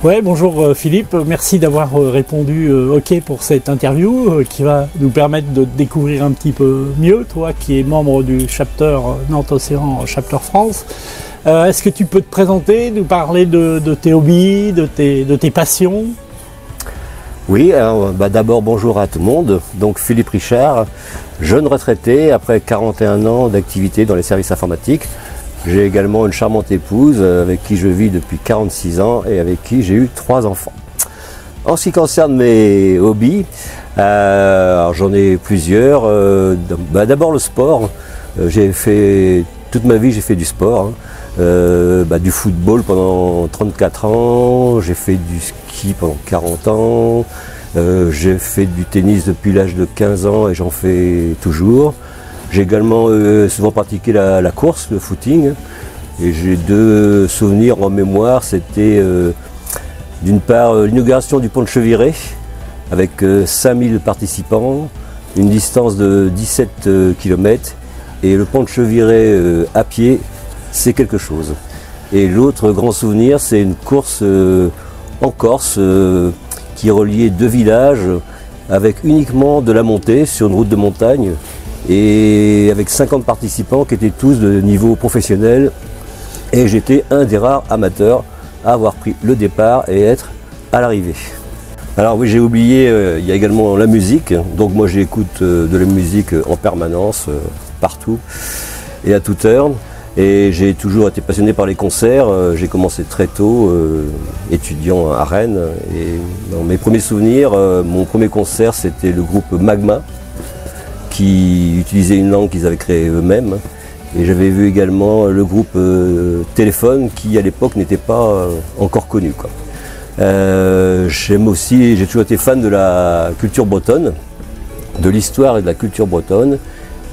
Ouais, bonjour Philippe, merci d'avoir répondu OK pour cette interview qui va nous permettre de découvrir un petit peu mieux, toi qui es membre du chapter Nantes Océan, chapter France. Est-ce que tu peux te présenter, nous parler de tes hobbies, de tes passions? Oui, alors d'abord bonjour à tout le monde. Donc Philippe Richard, jeune retraité après 41 ans d'activité dans les services informatiques. J'ai également une charmante épouse avec qui je vis depuis 46 ans et avec qui j'ai eu 3 enfants. En ce qui concerne mes hobbies, j'en ai plusieurs. D'abord le sport. J'ai fait toute ma vie, j'ai fait du sport. Du football pendant 34 ans, j'ai fait du ski pendant 40 ans, j'ai fait du tennis depuis l'âge de 15 ans et j'en fais toujours. J'ai également souvent pratiqué la course, le footing, et j'ai 2 souvenirs en mémoire. C'était d'une part l'inauguration du pont de Cheviré avec 5000 participants, une distance de 17 km, et le pont de Cheviré à pied, c'est quelque chose. Et l'autre grand souvenir, c'est une course en Corse qui reliait 2 villages avec uniquement de la montée sur une route de montagne, et avec 50 participants qui étaient tous de niveau professionnel, et j'étais un des rares amateurs à avoir pris le départ et être à l'arrivée. Alors oui, j'ai oublié, il y a également la musique. Donc moi j'écoute de la musique en permanence, partout et à toute heure, et j'ai toujours été passionné par les concerts. J'ai commencé très tôt, étudiant à Rennes, et dans mes premiers souvenirs, mon premier concert c'était le groupe Magma, qui utilisait une langue qu'ils avaient créée eux-mêmes. Et j'avais vu également le groupe Téléphone, qui à l'époque n'était pas encore connu, quoi. J'aime aussi, j'ai toujours été fan de la culture bretonne, de l'histoire et de la culture bretonne.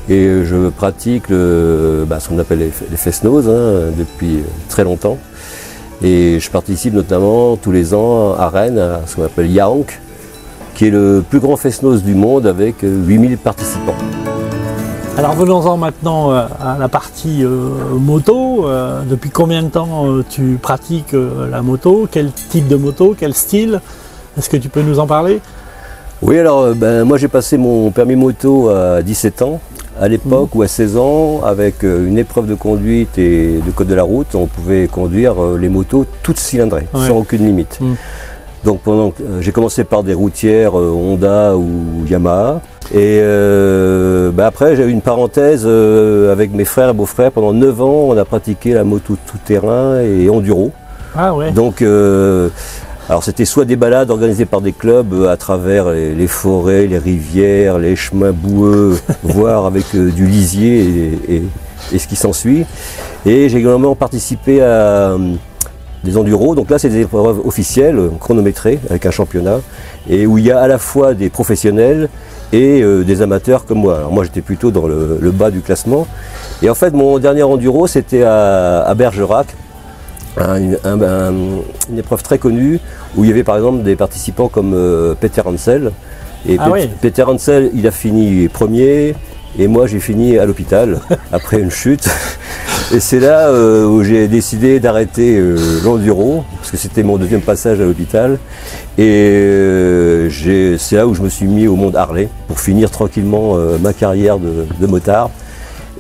Et je pratique ce qu'on appelle les fest-noz depuis très longtemps. Et je participe notamment tous les ans à Rennes à ce qu'on appelle Yahank, qui est le plus grand fest-noz du monde avec 8000 participants. Alors venons-en maintenant à la partie moto. Depuis combien de temps tu pratiques la moto? Quel type de moto? Quel style? Est-ce que tu peux nous en parler? Oui, alors moi j'ai passé mon permis moto à 17 ans. À l'époque ou à 16 ans, avec une épreuve de conduite et de code de la route, on pouvait conduire les motos toutes cylindrées, sans aucune limite. Donc j'ai commencé par des routières Honda ou Yamaha, et après j'ai eu une parenthèse avec mes frères et beaux-frères. Pendant 9 ans, on a pratiqué la moto tout-terrain et enduro. Ah ouais. Donc alors c'était soit des balades organisées par des clubs à travers les forêts, les rivières, les chemins boueux, voire avec du lisier et ce qui s'ensuit. Et j'ai également participé à des enduros. Donc là c'est des épreuves officielles, chronométrées, avec un championnat, et où il y a à la fois des professionnels et des amateurs comme moi. Alors moi j'étais plutôt dans le bas du classement. Et en fait mon dernier enduro c'était à Bergerac. Une épreuve très connue où il y avait par exemple des participants comme Peter Hansel. Et Peter Hansel, il a fini premier, et moi j'ai fini à l'hôpital après une chute. Et c'est là où j'ai décidé d'arrêter l'enduro, parce que c'était mon 2e passage à l'hôpital. Et c'est là où je me suis mis au monde Harley pour finir tranquillement ma carrière de motard.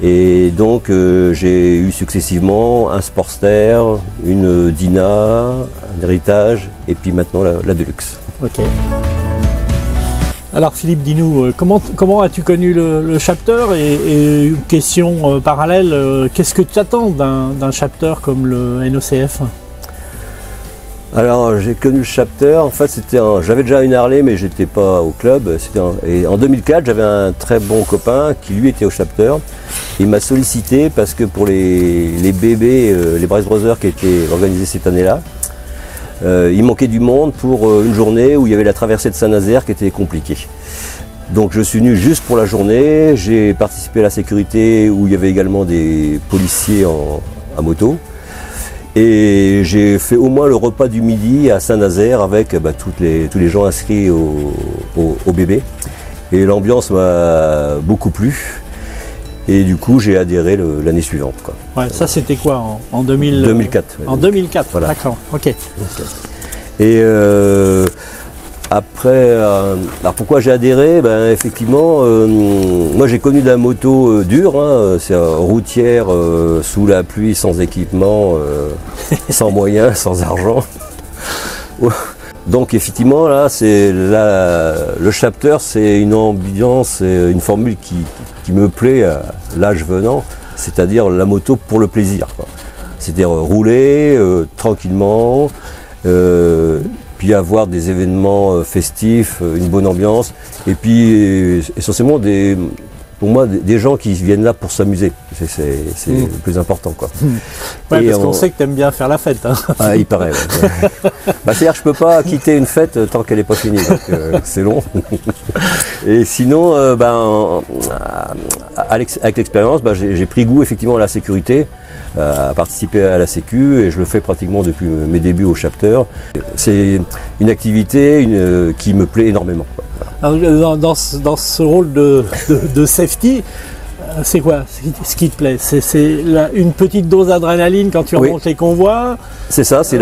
Et donc j'ai eu successivement un Sportster, une Dyna, un Héritage, et puis maintenant la Deluxe. Ok. Alors Philippe, dis-nous, comment as-tu connu le chapter, et question parallèle, qu'est-ce que tu attends d'un chapter comme le NOCF? Alors j'ai connu le chapter, en fait j'avais déjà une Harley mais j'étais pas au club. Et en 2004 j'avais un très bon copain qui lui était au chapter. Il m'a sollicité parce que pour les bébés, les Bryce Brothers qui étaient organisés cette année-là, il manquait du monde pour une journée où il y avait la traversée de Saint-Nazaire qui était compliquée. Donc je suis venu juste pour la journée, j'ai participé à la sécurité où il y avait également des policiers à moto. Et j'ai fait au moins le repas du midi à Saint-Nazaire avec tous les gens inscrits au bébé. Et l'ambiance m'a beaucoup plu. Et du coup, j'ai adhéré l'année suivante, quoi. Ouais, ça c'était quoi en 2004? Ouais. En 2004, voilà. D'accord, ok. Et après, alors pourquoi j'ai adhéré? Ben, effectivement, moi j'ai connu de la moto dure, hein, c'est routière, sous la pluie, sans équipement, sans moyens, sans argent. Donc effectivement, là, le Chapter, c'est une ambiance, une formule qui me plaît à l'âge venant, c'est-à-dire la moto pour le plaisir. C'est-à-dire rouler tranquillement, puis avoir des événements festifs, une bonne ambiance, et puis essentiellement pour moi des gens qui viennent là pour s'amuser. C'est le plus important, quoi. Ouais, parce qu'on sait que tu aimes bien faire la fête. Hein. Ah, il paraît. Ouais. Bah, c'est-à-dire que je peux pas quitter une fête tant qu'elle n'est pas finie, donc c'est long. Et sinon, avec l'expérience, j'ai pris goût effectivement à la sécurité, à participer à la sécu, et je le fais pratiquement depuis mes débuts au Chapter. C'est une activité qui me plaît énormément. Alors, dans ce rôle de safety, c'est quoi ce qui te plaît? C'est une petite dose d'adrénaline quand tu remontes les convois? C'est ça, c'est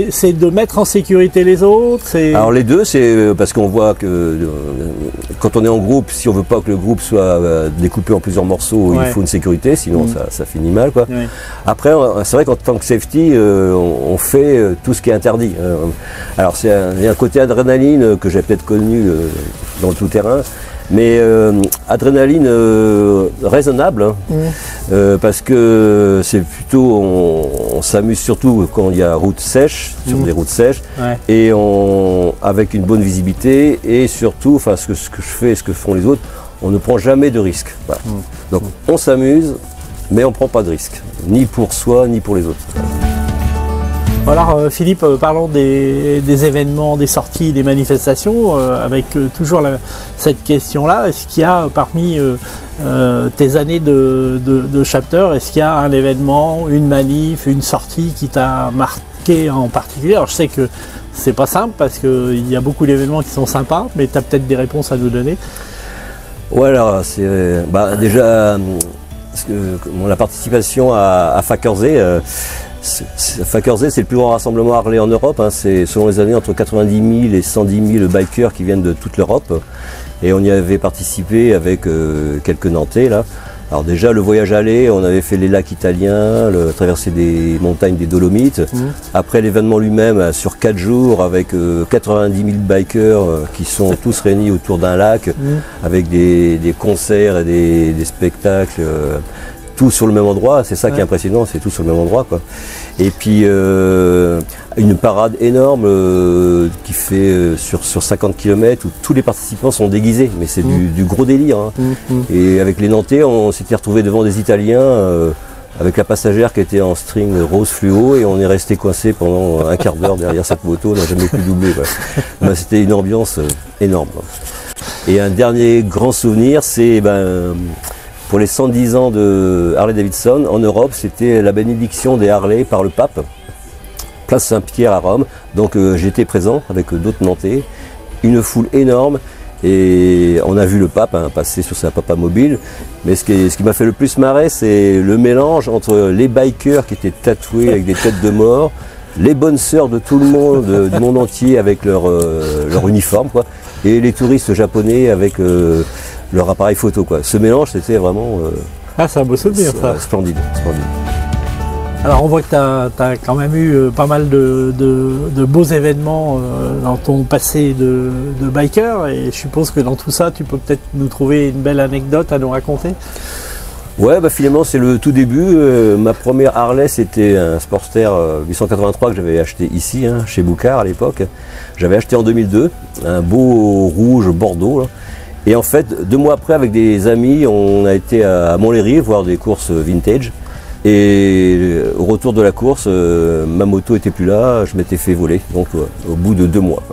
c'est de mettre en sécurité les autres? Alors les deux, c'est parce qu'on voit que quand on est en groupe, si on veut pas que le groupe soit découpé en plusieurs morceaux, il faut une sécurité, sinon ça finit mal, quoi. Ouais. Après, c'est vrai qu'en tant que safety, on fait tout ce qui est interdit. Alors il y a un côté adrénaline que j'ai peut-être connu dans le tout-terrain, mais adrénaline raisonnable, hein, parce que c'est plutôt, on s'amuse surtout quand il y a route sèche, sur des routes sèches, et avec une bonne visibilité, et surtout, enfin ce que je fais et ce que font les autres, on ne prend jamais de risques. Voilà. Donc on s'amuse, mais on ne prend pas de risques, ni pour soi, ni pour les autres. Alors Philippe, parlons des événements, des sorties, des manifestations, avec toujours cette question-là. Est-ce qu'il y a parmi tes années de Chapter, est-ce qu'il y a un événement, une manif, une sortie qui t'a marqué en particulier? Alors je sais que c'est pas simple parce qu'il y a beaucoup d'événements qui sont sympas, mais tu as peut-être des réponses à nous donner. Voilà, c'est déjà la participation à Fackersee. Fackersee, c'est le plus grand rassemblement Harley en Europe, hein. C'est selon les années entre 90 000 et 110 000 bikers qui viennent de toute l'Europe, et on y avait participé avec quelques Nantais là. Alors déjà le voyage aller, on avait fait les lacs italiens, traverser des montagnes des Dolomites. Après l'événement lui-même, sur 4 jours, avec 90 000 bikers qui sont tous réunis autour d'un lac, avec des concerts et des spectacles. Tout sur le même endroit, c'est ça qui est impressionnant, c'est tout sur le même endroit, quoi. Et puis une parade énorme qui fait sur 50 km où tous les participants sont déguisés, mais c'est du gros délire, hein. Et avec les Nantais, on s'était retrouvés devant des Italiens avec la passagère qui était en string rose fluo, et on est resté coincé pendant un quart d'heure derrière cette moto, on n'a jamais pu doubler. C'était une ambiance énorme. Et un dernier grand souvenir, c'est pour les 110 ans de Harley Davidson en Europe, c'était la bénédiction des Harley par le pape, place Saint-Pierre à Rome. Donc j'étais présent avec d'autres Nantais, une foule énorme, et on a vu le pape passer sur sa papa mobile. Mais ce qui m'a fait le plus marrer, c'est le mélange entre les bikers qui étaient tatoués avec des têtes de mort, les bonnes sœurs de tout le monde, du monde entier avec leur uniforme, quoi, et les touristes japonais avec leur appareil photo, quoi. Ce mélange, c'était vraiment c'est un beau souvenir, ça. Splendide. Alors on voit que tu as quand même eu pas mal de beaux événements dans ton passé de biker, et je suppose que dans tout ça, tu peux peut-être nous trouver une belle anecdote à nous raconter. Ouais, finalement c'est le tout début. Ma première Harley, c'était un Sportster 883 que j'avais acheté ici, hein, chez Boucard à l'époque. J'avais acheté en 2002, un beau rouge bordeaux, là. Et en fait, 2 mois après, avec des amis, on a été à Montlhéry voir des courses vintage. Et au retour de la course, ma moto était plus là, je m'étais fait voler, donc au bout de 2 mois.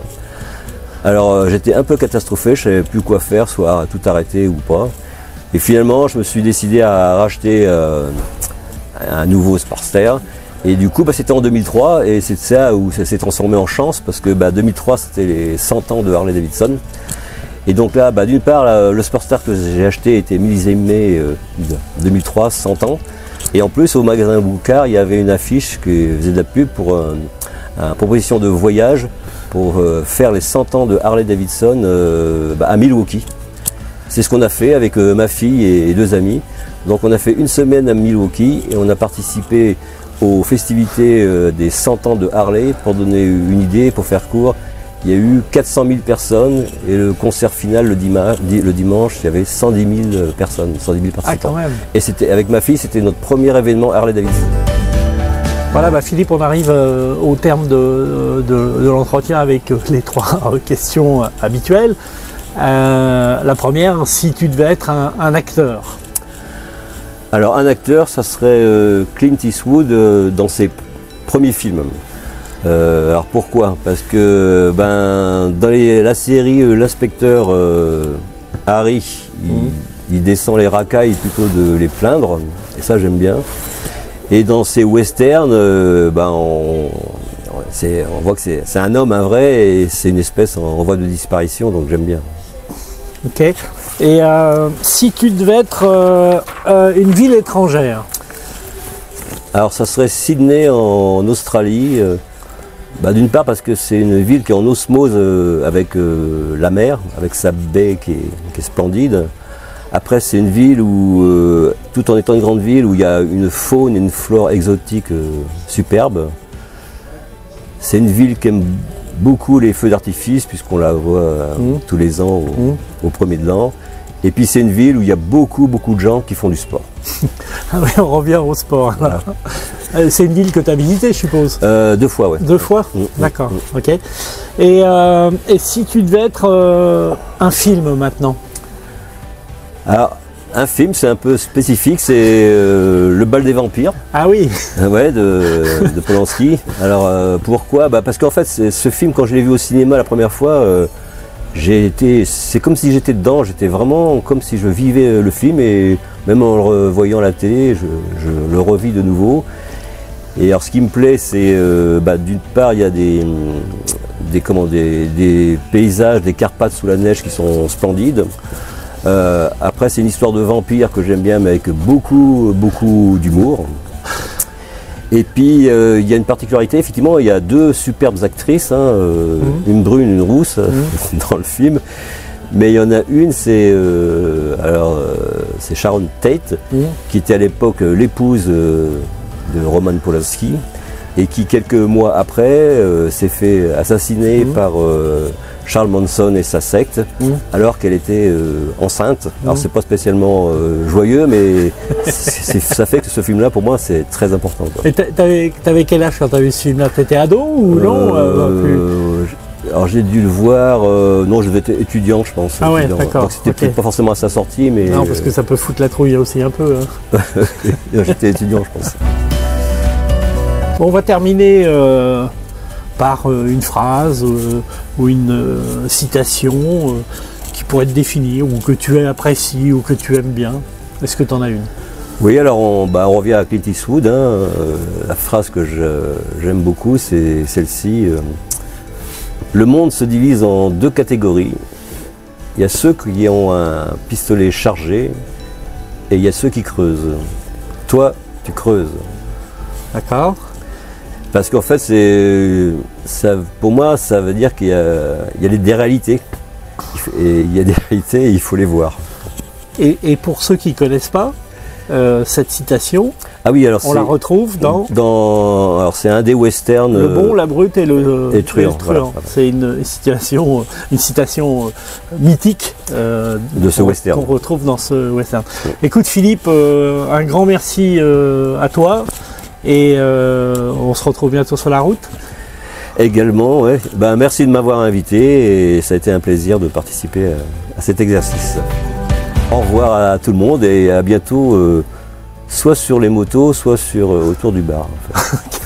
Alors j'étais un peu catastrophé, je savais plus quoi faire, soit tout arrêter ou pas. Et finalement, je me suis décidé à racheter un nouveau Sportster. Et du coup, c'était en 2003, et c'est ça où ça s'est transformé en chance, parce que 2003, c'était les 100 ans de Harley Davidson. Et donc là, d'une part, le Sportster que j'ai acheté était millésimé 2003, 100 ans. Et en plus, au magasin Boucard, il y avait une affiche qui faisait de la pub pour proposition de voyage pour faire les 100 ans de Harley-Davidson à Milwaukee. C'est ce qu'on a fait avec ma fille et 2 amis. Donc on a fait une semaine à Milwaukee et on a participé aux festivités des 100 ans de Harley. Pour donner une idée, pour faire court, il y a eu 400 000 personnes et le concert final le dimanche, il y avait 110 000 personnes, 110 000 participants. Ah, quand même. Et c'était avec ma fille, c'était notre premier événement Harley-Davidson. Voilà, Philippe, on arrive au terme de l'entretien avec les 3 questions habituelles. La première, si tu devais être un acteur. Alors un acteur, ça serait Clint Eastwood dans ses premiers films. Alors pourquoi? Parce que dans la série L'inspecteur Harry, il descend les racailles plutôt de les plaindre, et ça j'aime bien. Et dans ces westerns, on voit que c'est un homme, un vrai, et c'est une espèce en voie de disparition, donc j'aime bien. Ok. Et si tu devais être une ville étrangère? Alors ça serait Sydney en Australie. D'une part parce que c'est une ville qui est en osmose avec la mer, avec sa baie qui est splendide. Après c'est une ville où, tout en étant une grande ville, où il y a une faune et une flore exotique superbes. C'est une ville qui aime beaucoup les feux d'artifice puisqu'on la voit tous les ans au premier de l'an. Et puis c'est une ville où il y a beaucoup de gens qui font du sport. Ah oui, on revient au sport. Voilà. C'est une ville que tu as visitée, je suppose? 2 fois, oui. 2 fois? D'accord, ok. Et si tu devais être un film maintenant? Alors, un film, c'est un peu spécifique, c'est Le bal des vampires. Ah oui. Ouais, de Polanski. Alors, pourquoi? Parce qu'en fait, ce film, quand je l'ai vu au cinéma la première fois, c'est comme si j'étais dedans, j'étais vraiment comme si je vivais le film, et même en le revoyant à la télé, je le revis de nouveau. Et alors ce qui me plaît, c'est d'une part il y a des paysages, des Carpates sous la neige qui sont splendides. Après c'est une histoire de vampire que j'aime bien, mais avec beaucoup d'humour. Et puis il y a une particularité, effectivement, il y a 2 superbes actrices, une brune, une rousse dans le film. Mais il y en a une, c'est Sharon Tate, qui était à l'époque l'épouse de Roman Polanski, et qui quelques mois après s'est fait assassiner par Charles Manson et sa secte, alors qu'elle était enceinte. Alors c'est pas spécialement joyeux, mais ça fait que ce film-là, pour moi, c'est très important, quoi. Et t'avais quel âge quand t'as vu ce film-là? T'étais ado ou non? Alors j'ai dû le voir, non, je devais être étudiant, je pense. Ah ouais, d'accord. Donc c'était peut-être pas forcément à sa sortie, mais... Non, parce que ça peut foutre la trouille aussi un peu. J'étais étudiant, je pense. Bon, on va terminer par une phrase ou une citation qui pourrait te définir, ou que tu apprécies, ou que tu aimes bien. Est-ce que tu en as une? Oui, alors on revient à Clint Eastwood. La phrase que j'aime beaucoup, c'est celle-ci. Le monde se divise en 2 catégories. Il y a ceux qui ont un pistolet chargé et il y a ceux qui creusent. Toi, tu creuses. D'accord. Parce qu'en fait, pour moi, ça veut dire qu'il y a des réalités. Et il y a des réalités et il faut les voir. Et pour ceux qui ne connaissent pas, cette citation, ah oui, alors on la retrouve dans alors c'est un des westerns. Le bon, la brute et le truand. Voilà. C'est une citation mythique de ce western qu'on retrouve dans ce western. Écoute Philippe, un grand merci à toi, et on se retrouve bientôt sur la route. Également, ouais. Merci de m'avoir invité, et ça a été un plaisir de participer à cet exercice. Au revoir à tout le monde et à bientôt, soit sur les motos, soit autour du bar. En fait.